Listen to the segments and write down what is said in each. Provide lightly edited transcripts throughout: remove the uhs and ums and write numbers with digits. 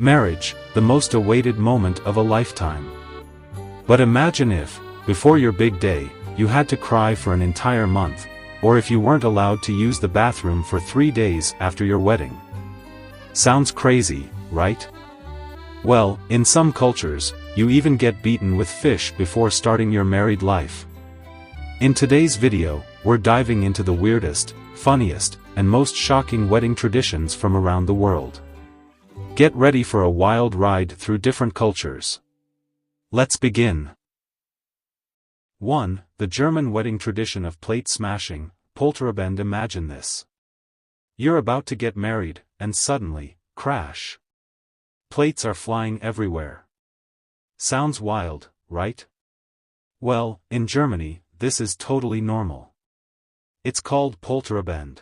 Marriage, the most awaited moment of a lifetime. But imagine if, before your big day, you had to cry for an entire month, or if you weren't allowed to use the bathroom for 3 days after your wedding. Sounds crazy, right? Well, in some cultures, you even get beaten with fish before starting your married life. In today's video, we're diving into the weirdest, funniest, and most shocking wedding traditions from around the world. Get ready for a wild ride through different cultures. Let's begin. 1. The German wedding tradition of plate smashing, Polterabend. Imagine this. You're about to get married, and suddenly, crash. Plates are flying everywhere. Sounds wild, right? Well, in Germany, this is totally normal. It's called Polterabend.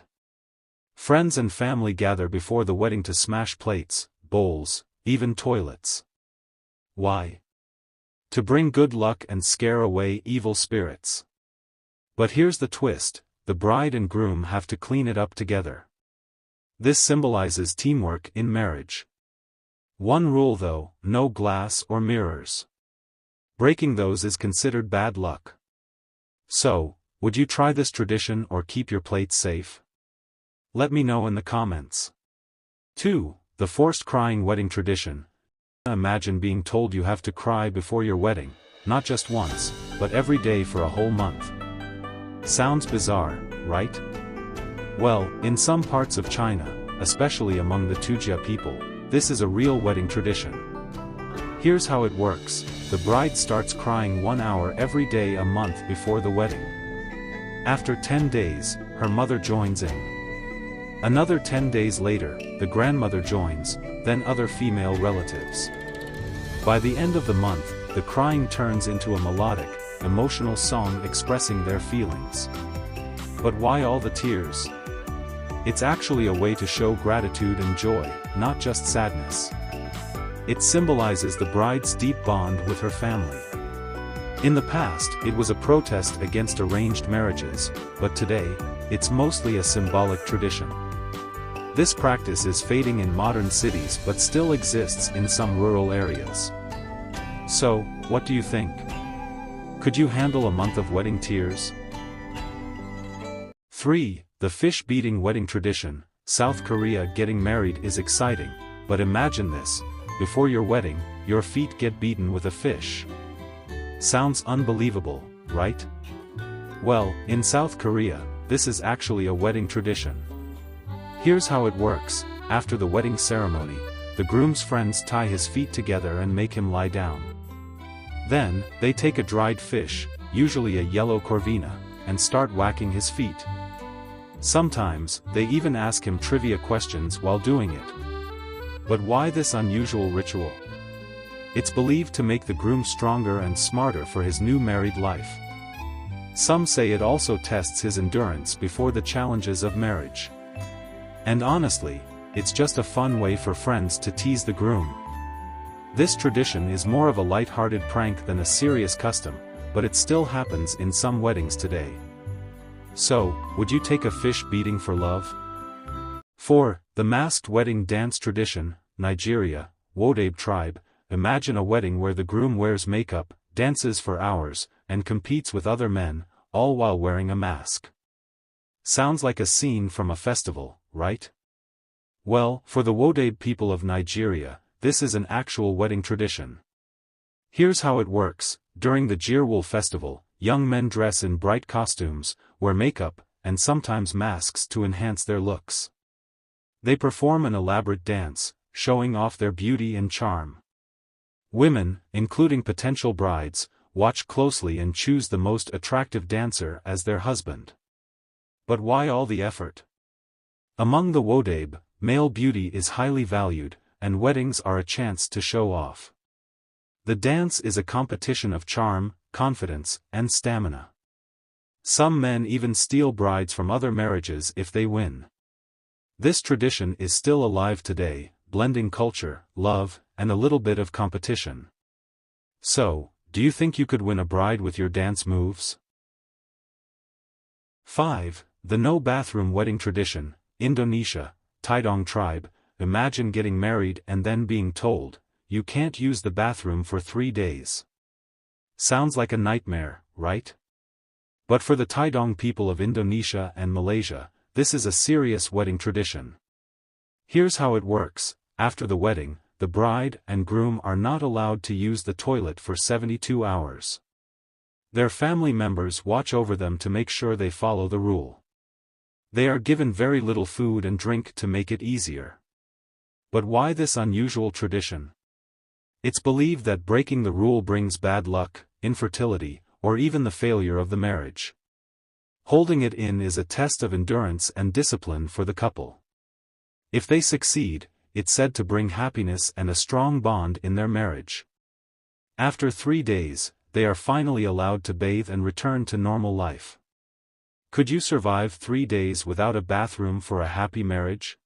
Friends and family gather before the wedding to smash plates, bowls, even toilets. Why? To bring good luck and scare away evil spirits. But here's the twist: the bride and groom have to clean it up together. This symbolizes teamwork in marriage. One rule though: no glass or mirrors. Breaking those is considered bad luck. So, would you try this tradition or keep your plates safe? Let me know in the comments. 2. The forced crying wedding tradition. Imagine being told you have to cry before your wedding, not just once, but every day for a whole month. Sounds bizarre, right? Well, in some parts of China, especially among the Tujia people, this is a real wedding tradition. Here's how it works: the bride starts crying 1 hour every day a month before the wedding. After 10 days, her mother joins in. Another 10 days later, the grandmother joins, then other female relatives. By the end of the month, the crying turns into a melodic, emotional song expressing their feelings. But why all the tears? It's actually a way to show gratitude and joy, not just sadness. It symbolizes the bride's deep bond with her family. In the past, it was a protest against arranged marriages, but today, it's mostly a symbolic tradition. This practice is fading in modern cities but still exists in some rural areas. So, what do you think? Could you handle a month of wedding tears? 3. The fish beating wedding tradition. South Korea. Getting married is exciting, but imagine this: before your wedding, your feet get beaten with a fish. Sounds unbelievable, right? Well, in South Korea, this is actually a wedding tradition. Here's how it works: after the wedding ceremony, the groom's friends tie his feet together and make him lie down. Then, they take a dried fish, usually a yellow corvina, and start whacking his feet. Sometimes, they even ask him trivia questions while doing it. But why this unusual ritual? It's believed to make the groom stronger and smarter for his new married life. Some say it also tests his endurance before the challenges of marriage. And honestly, it's just a fun way for friends to tease the groom. This tradition is more of a light-hearted prank than a serious custom, but it still happens in some weddings today. So, would you take a fish beating for love? 4. The masked wedding dance tradition. Nigeria, Wodabe tribe. Imagine a wedding where the groom wears makeup, dances for hours, and competes with other men, all while wearing a mask. Sounds like a scene from a festival, right? Well, for the Wodabe people of Nigeria, this is an actual wedding tradition. Here's how it works: during the Jirwul festival, young men dress in bright costumes, wear makeup, and sometimes masks to enhance their looks. They perform an elaborate dance, showing off their beauty and charm. Women, including potential brides, watch closely and choose the most attractive dancer as their husband. But why all the effort? Among the Wodabe, male beauty is highly valued, and weddings are a chance to show off. The dance is a competition of charm, confidence, and stamina. Some men even steal brides from other marriages if they win. This tradition is still alive today, blending culture, love, and a little bit of competition. So, do you think you could win a bride with your dance moves? 5. The no bathroom wedding tradition. Indonesia, Tidong tribe. imagine getting married and then being told, you can't use the bathroom for 3 days. Sounds like a nightmare, right? But for the Tidong people of Indonesia and Malaysia, this is a serious wedding tradition. Here's how it works. After the wedding, the bride and groom are not allowed to use the toilet for 72 hours. Their family members watch over them to make sure they follow the rule. They are given very little food and drink to make it easier. But why this unusual tradition? It's believed that breaking the rule brings bad luck, infertility, or even the failure of the marriage. Holding it in is a test of endurance and discipline for the couple. If they succeed, it's said to bring happiness and a strong bond in their marriage. After 3 days, they are finally allowed to bathe and return to normal life. Could you survive 3 days without a bathroom for a happy marriage?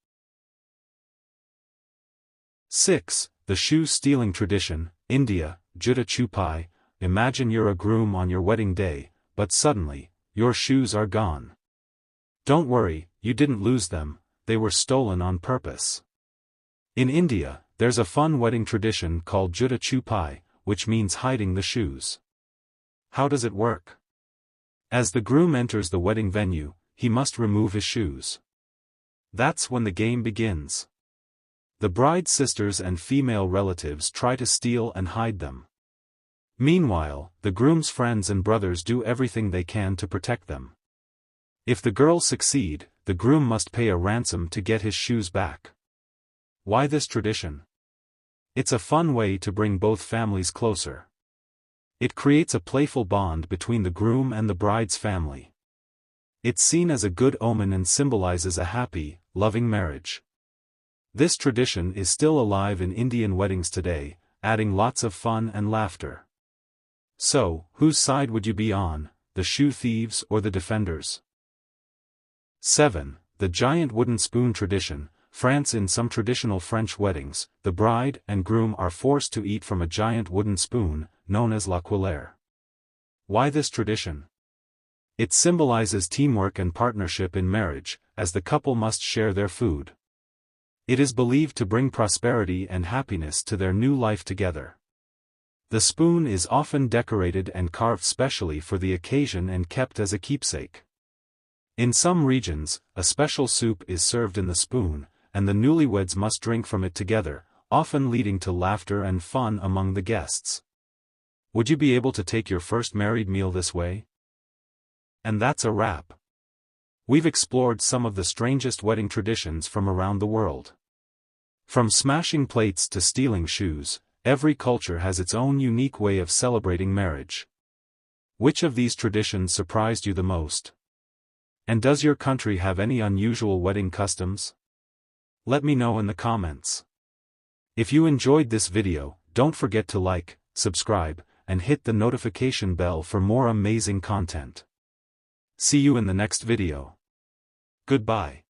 6. The shoe stealing tradition, India, Juta Chupai. Imagine you're a groom on your wedding day, but suddenly, your shoes are gone. Don't worry, you didn't lose them, they were stolen on purpose. In India, there's a fun wedding tradition called Juta Chupai, which means hiding the shoes. How does it work? As the groom enters the wedding venue, he must remove his shoes. That's when the game begins. The bride's sisters and female relatives try to steal and hide them. Meanwhile, the groom's friends and brothers do everything they can to protect them. If the girls succeed, the groom must pay a ransom to get his shoes back. Why this tradition? It's a fun way to bring both families closer. It creates a playful bond between the groom and the bride's family. It's seen as a good omen and symbolizes a happy, loving marriage. This tradition is still alive in Indian weddings today, adding lots of fun and laughter. So, whose side would you be on, the shoe thieves or the defenders? 7. The giant wooden spoon tradition, France. In some traditional French weddings, the bride and groom are forced to eat from a giant wooden spoon, known as la cuillère. Why this tradition? It symbolizes teamwork and partnership in marriage, as the couple must share their food. It is believed to bring prosperity and happiness to their new life together. The spoon is often decorated and carved specially for the occasion and kept as a keepsake. In some regions, a special soup is served in the spoon, and the newlyweds must drink from it together, often leading to laughter and fun among the guests. Would you be able to take your first married meal this way? And that's a wrap. We've explored some of the strangest wedding traditions from around the world. From smashing plates to stealing shoes, every culture has its own unique way of celebrating marriage. Which of these traditions surprised you the most? And does your country have any unusual wedding customs? Let me know in the comments. If you enjoyed this video, don't forget to like, subscribe, and hit the notification bell for more amazing content. See you in the next video. Goodbye.